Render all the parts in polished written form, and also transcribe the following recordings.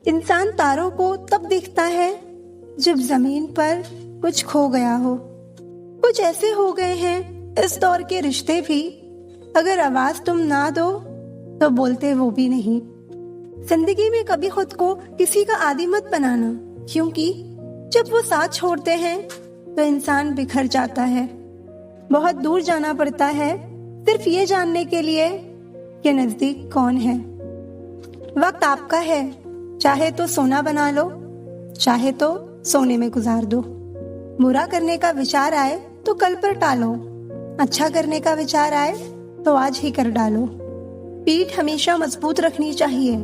इंसान तारों को तब देखता है जब जमीन पर कुछ खो गया हो। कुछ ऐसे हो गए हैं इस दौर के रिश्ते भी, अगर आवाज तुम ना दो तो बोलते वो भी नहीं। जिंदगी में कभी खुद को किसी का आदी मत बनाना, क्योंकि जब वो साथ छोड़ते हैं तो इंसान बिखर जाता है। बहुत दूर जाना पड़ता है सिर्फ ये जानने के लिए कि नजदीक कौन है। वक्त आपका है, चाहे तो सोना बना लो, चाहे तो सोने में गुजार दो। बुरा करने का विचार आए तो कल पर टालो, अच्छा करने का विचार आए तो आज ही कर डालो। पीठ हमेशा मजबूत रखनी चाहिए,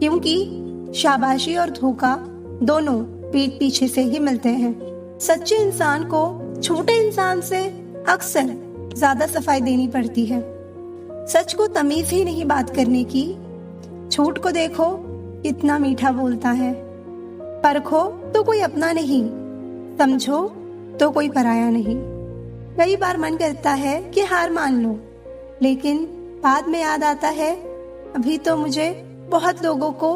क्योंकि शाबाशी और धोखा दोनों पीठ पीछे से ही मिलते हैं। सच्चे इंसान को छोटे इंसान से अक्सर ज्यादा सफाई देनी पड़ती है। सच को तमीज ही नहीं बात करने की। झूठ को देखो कितना मीठा बोलता है। परखो तो कोई अपना नहीं, समझो तो कोई पराया नहीं। कई बार मन करता है कि हार मान लो, लेकिन बाद में याद आता है अभी तो मुझे बहुत लोगों को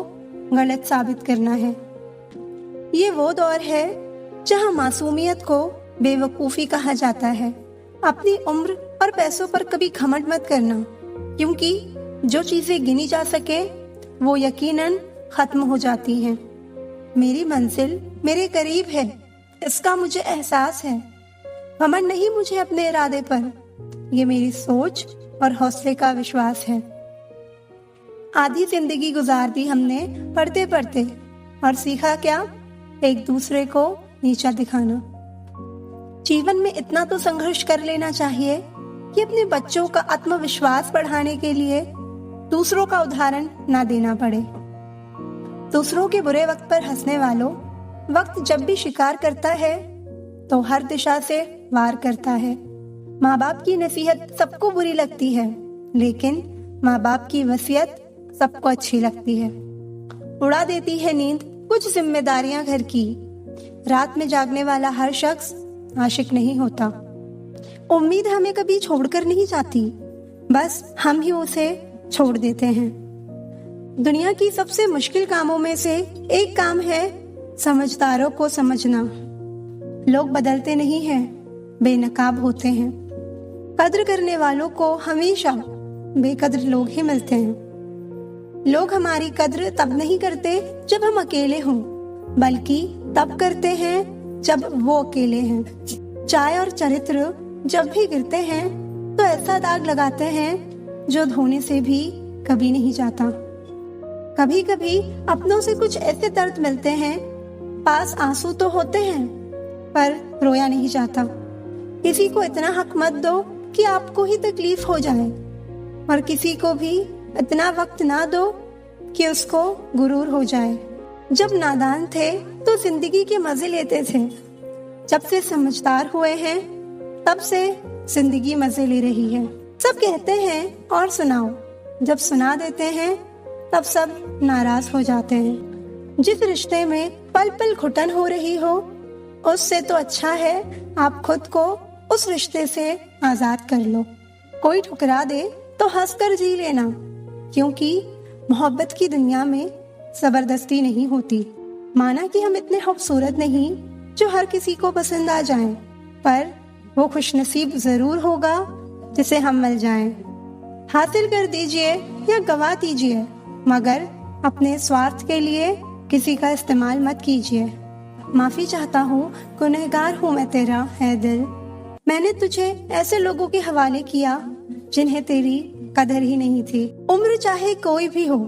गलत साबित करना है। ये वो दौर है जहां मासूमियत को बेवकूफी कहा जाता है। अपनी उम्र और पैसों पर कभी घमंड मत करना, क्योंकि जो चीजें गिनी जा सके वो यकीनन खत्म हो जाती हैं। मेरी मंजिल मेरे करीब है, इसका मुझे एहसास है। घमंड नहीं मुझे अपने इरादे पर, ये मेरी सोच और हौसले का विश्वास है। आधी जिंदगी गुजार दी हमने पढ़ते पढ़ते, और सीखा क्या? एक दूसरे को नीचा दिखाना। जीवन में इतना तो संघर्ष कर लेना चाहिए कि अपने बच्चों का आत्मविश्वास बढ़ाने के लिए दूसरों का उदाहरण ना देना पड़े। दूसरों के बुरे वक्त पर हंसने वालों, वक्त जब भी शिकार करता है तो हर दिशा से वार करता है। माँ बाप की नसीहत सबको बुरी लगती है, लेकिन माँ बाप की वसीयत सबको अच्छी लगती है। उड़ा देती है नींद कुछ जिम्मेदारियां घर की। रात में जागने वाला हर शख्स आशिक नहीं होता। उम्मीद हमें कभी छोड़कर नहीं जाती, बस हम ही उसे छोड़ देते हैं। दुनिया की सबसे मुश्किल कामों में से एक काम है समझदारों को समझना। लोग बदलते नहीं हैं, बेनकाब होते हैं। कद्र करने वालों को हमेशा बेकद्र लोग ही मिलते हैं। लोग हमारी कद्र तब नहीं करते जब हम अकेले हों, बल्कि तब करते हैं जब वो अकेले हैं। चाय और चरित्र जब भी गिरते हैं तो ऐसा दाग लगाते हैं जो धोने से भी कभी नहीं जाता। कभी कभी अपनों से कुछ ऐसे दर्द मिलते हैं, पास आंसू तो होते हैं पर रोया नहीं जाता। किसी को इतना हक मत दो कि आपको ही तकलीफ हो जाए, और किसी को भी इतना वक्त ना दो कि उसको गुरूर हो जाए। जब नादान थे तो जिंदगी के मजे लेते थे, जब से समझदार हुए हैं तब से जिंदगी मजे ले रही है। सब कहते हैं और सुनाओ, जब सुना देते हैं तब सब नाराज हो जाते हैं। जिस रिश्ते में पल पल घुटन हो रही हो, उससे तो अच्छा है आप खुद को उस रिश्ते से आजाद कर लो। कोई ठुकरा दे तो हंसकर जी लेना, क्योंकि मोहब्बत की दुनिया में जबरदस्ती नहीं होती। माना कि हम इतने खूबसूरत नहीं जो हर किसी को पसंद आ जाएं, पर वो खुशनसीब जरूर होगा जिसे हम मिल जाएं। हासिल कर दीजिए या गवा दीजिए, मगर अपने स्वार्थ के लिए किसी का इस्तेमाल मत कीजिए। माफी चाहता हूँ, गुनहगार हूँ मैं तेरा है दिल। मैंने तुझे ऐसे लोगों के हवाले किया जिन्हें तेरी कदर ही नहीं थी। उम्र चाहे कोई भी हो,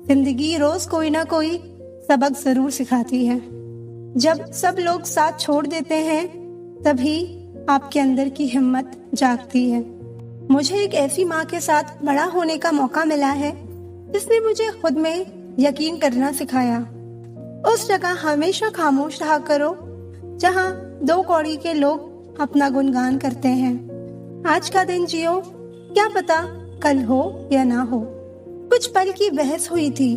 जिंदगी रोज कोई ना कोई सबक जरूर सिखाती है। जब सब लोग साथ छोड़ देते हैं तभी आपके अंदर की हिम्मत जागती है। मुझे एक ऐसी माँ के साथ बड़ा होने का मौका मिला है जिसने मुझे खुद में यकीन करना सिखाया। उस जगह हमेशा खामोश रहा करो जहाँ दो कौड़ी के लोग अपना गुणगान करते हैं। आज का दिन जियो, क्या पता कल हो या ना हो। कुछ पल की बहस हुई थी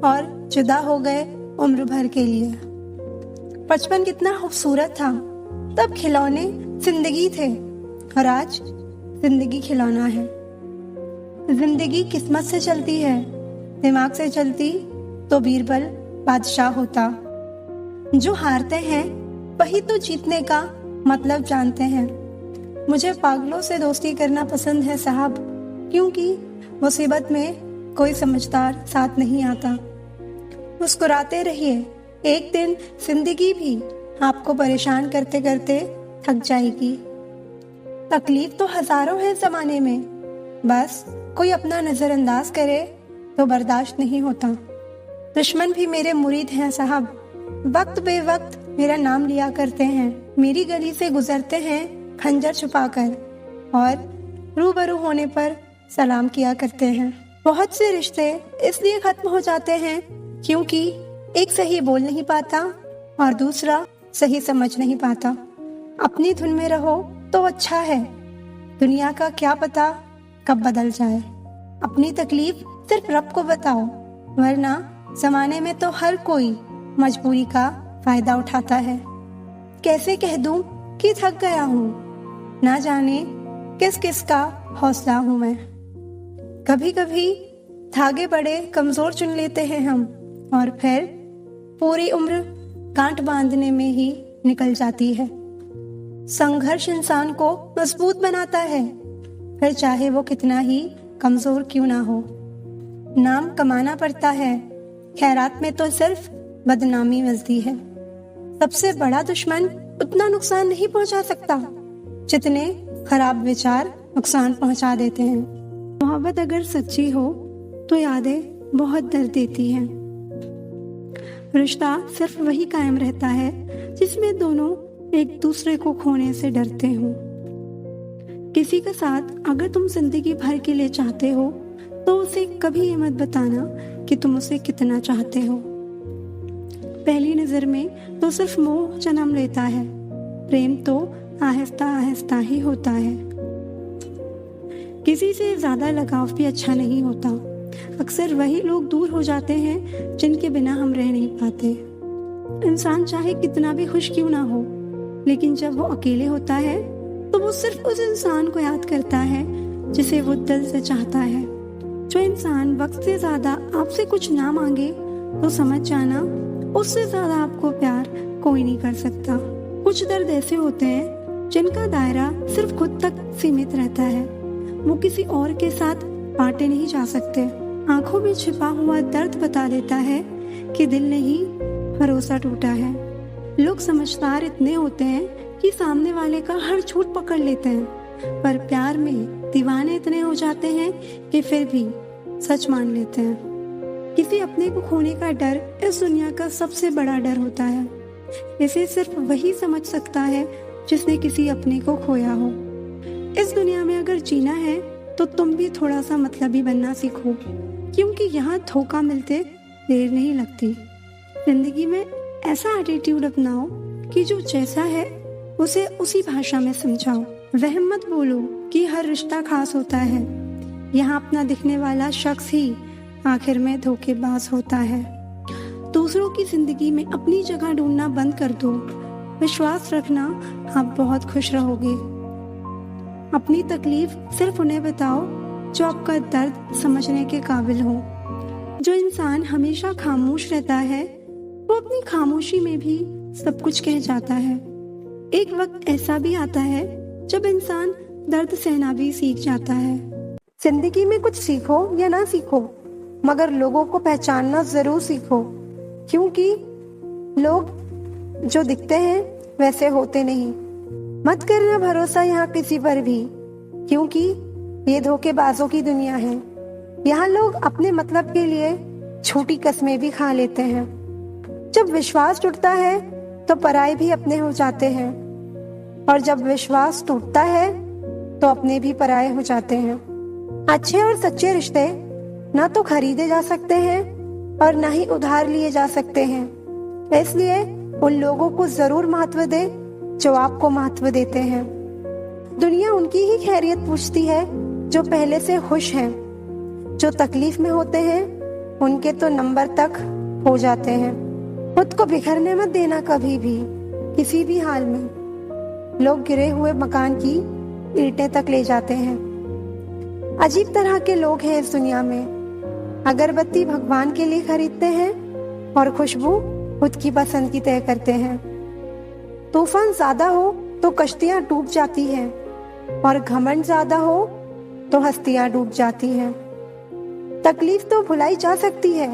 और जुदा हो गए उम्र भर के लिए। बचपन कितना खूबसूरत था, तब खिलौने जिंदगी थे, और आज जिंदगी खिलौना है। जिंदगी किस्मत से चलती है, दिमाग से चलती तो बीरबल बादशाह होता। जो हारते हैं वही तो जीतने का मतलब जानते हैं। मुझे पागलों से दोस्ती करना पसंद है साहब, क्योंकि मुसीबत में कोई समझदार साथ नहीं आता। मुस्कुराते रहिए, एक दिन जिंदगी भी आपको परेशान करते करते थक जाएगी। तकलीफ तो हजारों है जमाने में, बस कोई अपना नजरअंदाज करे तो बर्दाश्त नहीं होता। दुश्मन भी मेरे मुरीद हैं साहब, वक्त बेवक्त मेरा नाम लिया करते हैं। मेरी गली से गुजरते हैं खंजर छुपाकर और रूबरू होने पर सलाम किया करते हैं। बहुत से रिश्ते इसलिए खत्म हो जाते हैं क्योंकि एक सही बोल नहीं पाता और दूसरा सही समझ नहीं पाता। अपनी धुन में रहो तो अच्छा है, दुनिया का क्या पता कब बदल जाए। अपनी तकलीफ सिर्फ रब को बताओ, वरना जमाने में तो हर कोई मजबूरी का फायदा उठाता है। कैसे कह दूं कि थक गया हूँ, ना जाने किस किस का हौसला हूँ मैं। कभी कभी धागे बड़े कमजोर चुन लेते हैं हम, और फिर पूरी उम्र गांठ बांधने में ही निकल जाती है। संघर्ष इंसान को मजबूत बनाता है, फिर चाहे वो कितना ही कमजोर क्यों ना हो। नाम कमाना पड़ता है, खैरात में तो सिर्फ बदनामी मिलती है। सबसे बड़ा दुश्मन उतना नुकसान नहीं पहुंचा सकता जितने खराब विचार नुकसान पहुंचा देते हैं। मोहब्बत अगर सच्ची हो तो यादें बहुत दर्द देती हैं। रिश्ता सिर्फ वही कायम रहता है जिसमें दोनों एक दूसरे को खोने से डरते हो। किसी का साथ अगर तुम जिंदगी भर के लिए चाहते हो तो उसे कभी ये मत बताना कि तुम उसे कितना चाहते हो। पहली नजर में तो सिर्फ मोह जन्म लेता है, प्रेम तो आहिस्ता आहिस्ता ही होता है। किसी से ज्यादा लगाव भी अच्छा नहीं होता। अक्सर वही लोग दूर हो जाते हैं जिनके बिना हम रह नहीं पाते। इंसान चाहे कितना भी खुश क्यों ना हो, लेकिन जब वो अकेले होता है तो वो सिर्फ उस इंसान को याद करता है जिसे वो दिल से चाहता है। जो इंसान वक्त से ज्यादा आपसे कुछ ना मांगे तो समझ जाना उससे ज्यादा आपको प्यार कोई नहीं कर सकता। कुछ दर्द ऐसे होते हैं जिनका दायरा सिर्फ खुद तक सीमित रहता है, वो किसी और के साथ बांटे नहीं जा सकते। आंखों में छिपा हुआ दर्द बता देता है कि दिल नहीं, भरोसा टूटा है। लोग समझदार इतने होते हैं कि सामने वाले का हर झूठ पकड़ लेते हैं, पर प्यार में दीवाने इतने हो जाते हैं कि फिर भी सच मान लेते हैं। किसी अपने को खोने का डर इस दुनिया का सबसे बड़ा डर होता है। इसे सिर्फ वही समझ सकता है जिसने किसी अपने को खोया हो। इस दुनिया में अगर जीना है तो तुम भी थोड़ा सा मतलबी बनना सीखो, क्योंकि यहाँ धोखा मिलते देर नहीं लगती। जिंदगी में ऐसा एटीट्यूड अपनाओ कि जो जैसा है उसे उसी भाषा में समझाओ। वह मत बोलो कि हर रिश्ता खास होता है। यहाँ अपना दिखने वाला शख्स ही आखिर में धोखेबाज होता है। दूसरों की जिंदगी में अपनी जगह ढूंढना बंद कर दो। विश्वास रखना, आप बहुत खुश रहोगे। अपनी तकलीफ सिर्फ उन्हें बताओ जो आपका दर्द समझने के काबिल हो। जो इंसान हमेशा खामोश रहता है वो अपनी खामोशी में भी सब कुछ कह जाता है। एक वक्त ऐसा भी आता है जब इंसान दर्द सहना भी सीख जाता है। जिंदगी में कुछ सीखो या ना सीखो, मगर लोगों को पहचानना जरूर सीखो, क्योंकि लोग जो दिखते हैं वैसे होते नहीं। मत करना भरोसा यहाँ किसी पर भी, क्योंकि ये धोखेबाजों की दुनिया है। यहाँ लोग अपने मतलब के लिए छोटी कस्में भी खा लेते हैं। जब विश्वास टूटता है तो पराये भी अपने हो जाते हैं, और जब विश्वास टूटता है तो अपने भी पराये हो जाते हैं। अच्छे और सच्चे रिश्ते ना तो खरीदे जा सकते हैं और ना ही उधार लिए जा सकते हैं। इसलिए उन लोगों को जरूर महत्व दे जो आपको महत्व देते हैं। दुनिया उनकी ही खैरियत पूछती है जो पहले से खुश हैं। जो तकलीफ में होते हैं उनके तो नंबर तक हो जाते हैं। खुद को बिखरने मत देना कभी भी, किसी भी हाल में। लोग गिरे हुए मकान की ईंटें तक ले जाते हैं। अजीब तरह के लोग हैं इस दुनिया में। अगरबत्ती भगवान के लिए खरीदते हैं और खुशबू खुद की पसंद की तय करते हैं। तूफान ज्यादा हो तो कश्तियां डूब जाती हैं और घमंड ज्यादा हो तो हस्तियां डूब जाती हैं। तकलीफ तो भुलाई जा सकती है,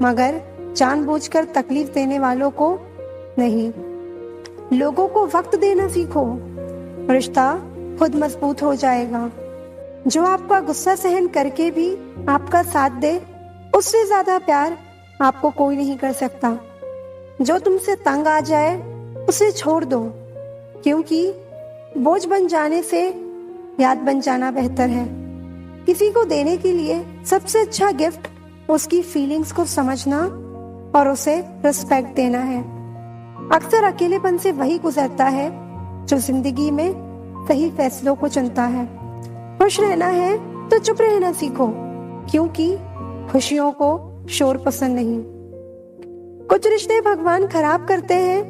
मगर जानबूझकर तकलीफ देने वालों को नहीं। लोगों को वक्त देना सीखो, रिश्ता खुद मजबूत हो जाएगा। जो आपका गुस्सा सहन करके भी आपका साथ दे, उससे ज्यादा प्यार आपको कोई नहीं कर सकता। जो तुमसे तंग आ जाए उसे छोड़ दो, क्योंकि बोझ बन जाने से याद बन जाना बेहतर है। किसी को देने के लिए सबसे अच्छा गिफ्ट उसकी फीलिंग्स को समझना और उसे रिस्पेक्ट देना है। अक्सर अकेलेपन से वही गुजरता है जो जिंदगी में सही फैसलों को चुनता है। खुश रहना है तो चुप रहना सीखो, क्योंकि खुशियों को शोर पसंद नहीं। कुछ रिश्ते भगवान खराब करते हैं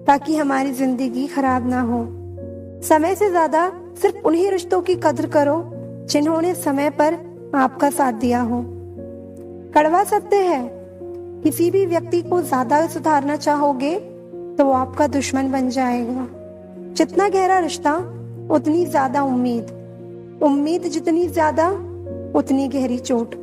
ताकि हमारी जिंदगी खराब ना हो। समय से ज्यादा सिर्फ उन्हीं रिश्तों की कदर करो जिन्होंने समय पर आपका साथ दिया हो। कड़वा सत्य है, किसी भी व्यक्ति को ज्यादा सुधारना चाहोगे तो वो आपका दुश्मन बन जाएगा। जितना गहरा रिश्ता उतनी ज्यादा उम्मीद, उम्मीद जितनी ज्यादा उतनी गहरी चोट।